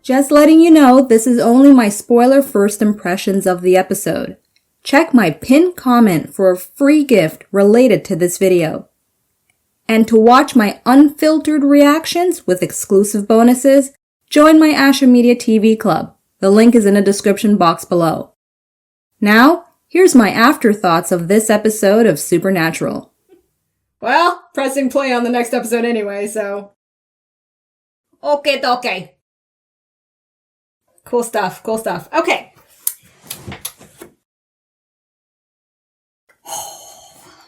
Just letting you know, this is only my spoiler first impressions of the episode. Check my pinned comment for a free gift related to this video. And to watch my unfiltered reactions with exclusive bonuses, join my Asha Media TV Club. The link is in the description box below. Now, here's my afterthoughts of this episode of Supernatural. Well, pressing play on the next episode anyway, so... Okay. Cool stuff. Okay.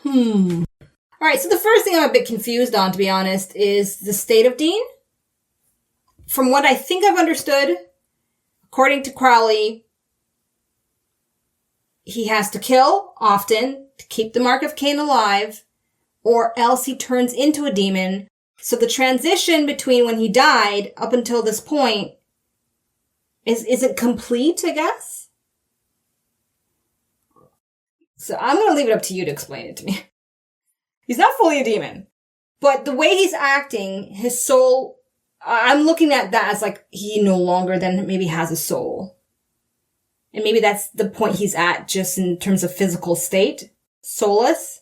Alright, so the first thing I'm a bit confused on, to be honest, is the state of Dean. From what I think I've understood, according to Crowley, he has to kill often to keep the mark of Cain alive, or else he turns into a demon. So the transition between when he died up until this point isn't complete, I guess? So I'm going to leave it up to you to explain it to me. He's not fully a demon, but the way he's acting, his soul, I'm looking at that as like he no longer then maybe has a soul. And maybe that's the point he's at just in terms of physical state, soulless,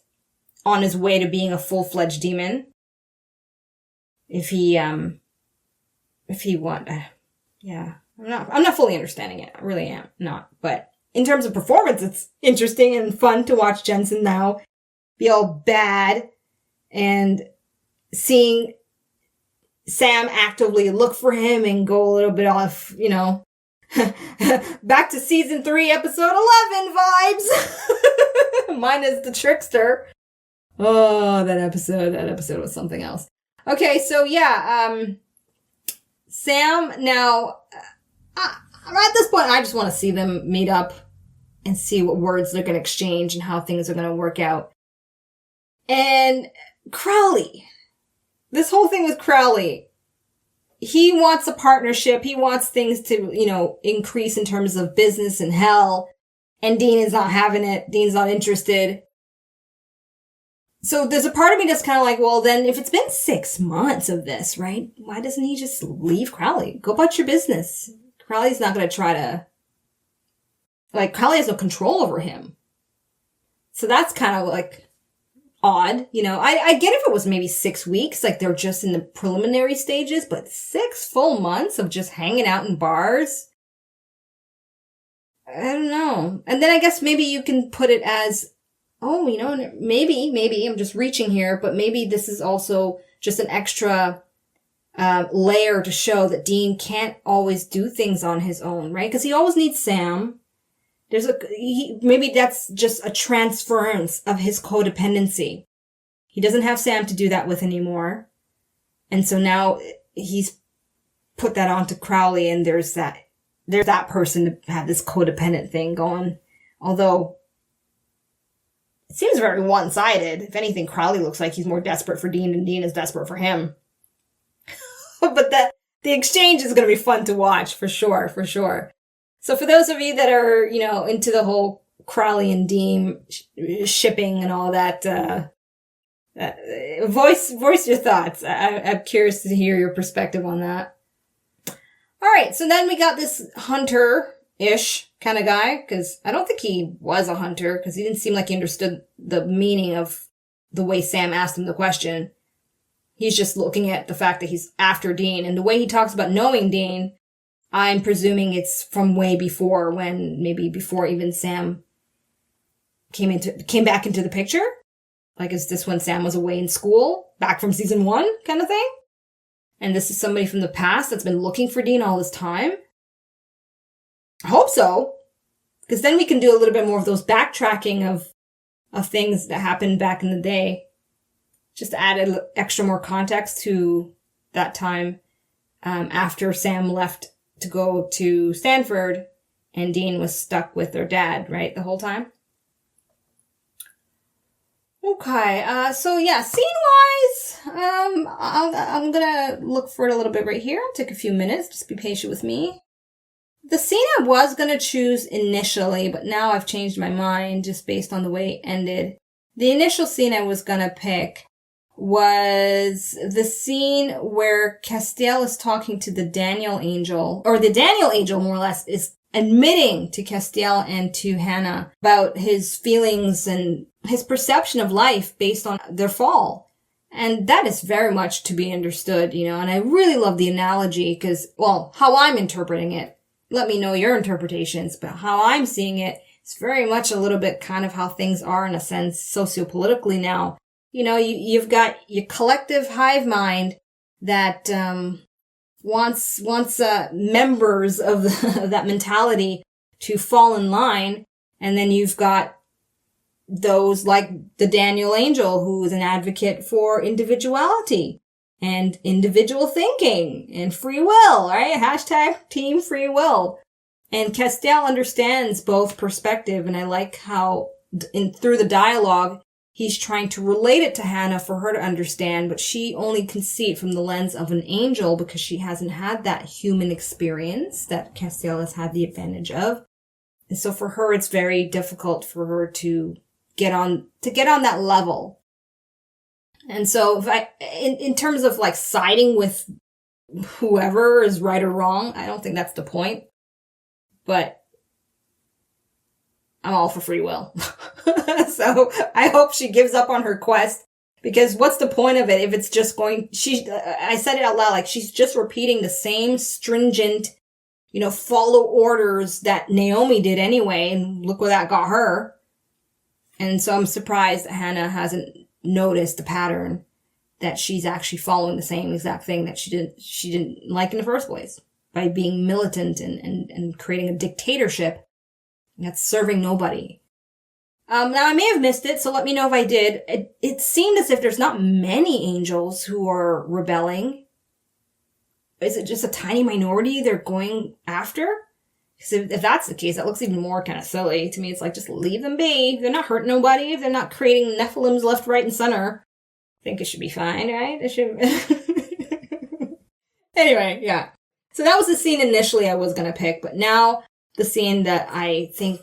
on his way to being a full-fledged demon. If he yeah, I'm not fully understanding it. I really am not. But in terms of performance, it's interesting and fun to watch Jensen now be all bad and seeing Sam actively look for him and go a little bit off, back to season 3, episode 11 vibes. Minus the trickster. Oh, that episode was something else. Okay, so yeah, Sam now, at this point, I just want to see them meet up and see what words they're going to exchange and how things are going to work out. And Crowley, this whole thing with Crowley, he wants a partnership. He wants things to, increase in terms of business and hell. And Dean is not having it. Dean's not interested. So there's a part of me that's kind of like, well, then if it's been 6 months of this, right? Why doesn't he just leave Crowley? Go about your business. Crowley's not going to try to, Crowley has no control over him. So that's kind of odd. I get if it was maybe 6 weeks, they're just in the preliminary stages, but 6 full months of just hanging out in bars. I don't know. And then I guess maybe you can put it as, maybe I'm just reaching here, but maybe this is also just an extra layer to show that Dean can't always do things on his own, right? Because he always needs Sam. Maybe that's just a transference of his codependency. He doesn't have Sam to do that with anymore. And so now he's put that onto Crowley, and there's that person to have this codependent thing going. Although it seems very one-sided. If anything, Crowley looks like he's more desperate for Dean than Dean is desperate for him. But the exchange is going to be fun to watch, for sure. So for those of you that are, into the whole Crowley and Dean shipping and all that, voice your thoughts. I'm curious to hear your perspective on that. All right, so then we got this hunter-ish kind of guy, because I don't think he was a hunter, because he didn't seem like he understood the meaning of the way Sam asked him the question. He's just looking at the fact that he's after Dean, and the way he talks about knowing Dean, I'm presuming it's from way before, maybe before even Sam came back into the picture. Is this when Sam was away in school, back from season 1 kind of thing? And this is somebody from the past that's been looking for Dean all this time? I hope so. Because then we can do a little bit more of those backtracking of things that happened back in the day. Just to add extra more context to that time after Sam left to go to Stanford and Dean was stuck with their dad, right, the whole time? Okay, so yeah, scene-wise, I'm gonna look for it a little bit right here. I'll take a few minutes, just be patient with me. The scene I was gonna choose initially, but now I've changed my mind just based on the way it ended. The initial scene I was gonna pick was the scene where Castiel is talking to the Daniel angel, or the Daniel angel more or less is admitting to Castiel and to Hannah about his feelings and his perception of life based on their fall. And that is very much to be understood, and I really love the analogy because, well, how I'm interpreting it. Let me know your interpretations, but how I'm seeing it, it's very much a little bit kind of how things are in a sense sociopolitically now. You've got your collective hive mind that wants members of that mentality to fall in line, and then you've got those like the Daniel Angel, who is an advocate for individuality and individual thinking and free will, right? Hashtag team free will. And Castiel understands both perspective, and I like how through the dialogue, he's trying to relate it to Hannah for her to understand, but she only can see it from the lens of an angel because she hasn't had that human experience that Castiel has had the advantage of. And so for her, it's very difficult for her to get on that level. And so if in terms of like siding with whoever is right or wrong, I don't think that's the point. But I'm all for free will. So I hope she gives up on her quest, because what's the point of it if it's just I said it out loud, like she's just repeating the same stringent, follow orders that Naomi did anyway, and look where that got her. And so I'm surprised that Hannah hasn't noticed the pattern that she's actually following the same exact thing that she didn't like in the first place, by being militant and creating a dictatorship that's serving nobody. Now I may have missed it, so let me know if I did. It seemed as if there's not many angels who are rebelling. Is it just a tiny minority they're going after? Because if that's the case, that looks even more kind of silly. To me, it's like, just leave them be. If they're not hurting nobody, if they're not creating Nephilims left, right, and center, I think it should be fine, right? It should. Anyway, yeah. So that was the scene initially I was going to pick, but now the scene that I think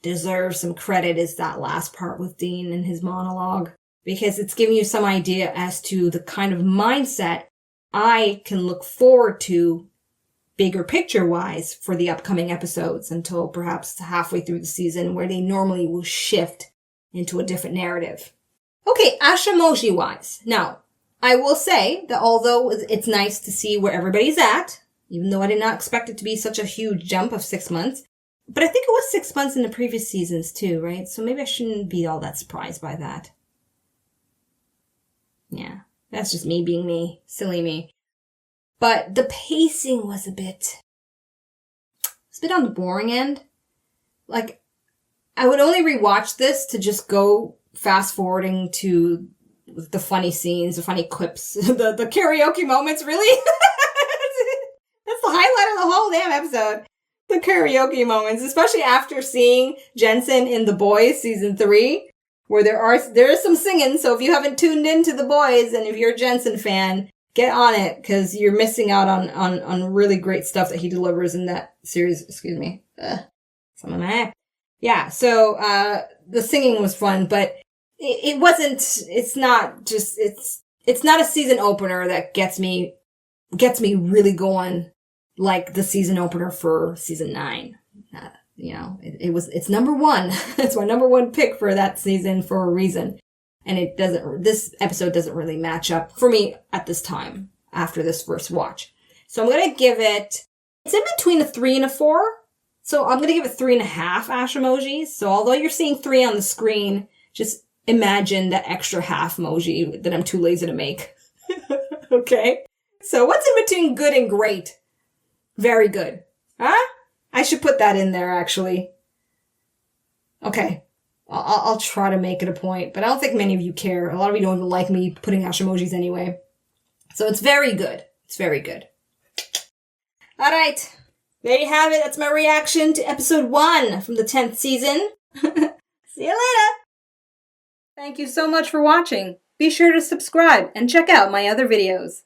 deserves some credit is that last part with Dean and his monologue, because it's giving you some idea as to the kind of mindset I can look forward to bigger picture wise for the upcoming episodes until perhaps halfway through the season, where they normally will shift into a different narrative. Okay, Ashamoji wise. Now, I will say that although it's nice to see where everybody's at, even though I did not expect it to be such a huge jump of 6 months, but I think it was 6 months in the previous seasons too, right? So maybe I shouldn't be all that surprised by that. Yeah, that's just me being me, silly me. But the pacing was a bit on the boring end. Like, I would only rewatch this to just go fast forwarding to the funny scenes, the funny clips, the karaoke moments, really? That's the highlight of the whole damn episode. The karaoke moments, especially after seeing Jensen in The Boys season 3, where there is some singing. So if you haven't tuned into The Boys, and if you're a Jensen fan, get on it, because you're missing out on really great stuff that he delivers in that series. Excuse me. Some of my. Yeah, so the singing was fun, but it wasn't. It's not a season opener that gets me really going like the season opener for season 9. It's number 1. It's my number 1 pick for that season for a reason. And this episode doesn't really match up for me at this time after this first watch. So I'm going to give it's in between a 3 and a 4. So I'm going to give it 3.5 Ashamojis. So although you're seeing 3 on the screen, just imagine that extra half emoji that I'm too lazy to make. Okay. So what's in between good and great? Very good. Huh? I should put that in there, actually. Okay. I'll try to make it a point, but I don't think many of you care. A lot of you don't even like me putting Ashamojis anyway. So it's very good. It's very good. All right. There you have it. That's my reaction to episode 1 from the 10th season. See you later. Thank you so much for watching. Be sure to subscribe and check out my other videos.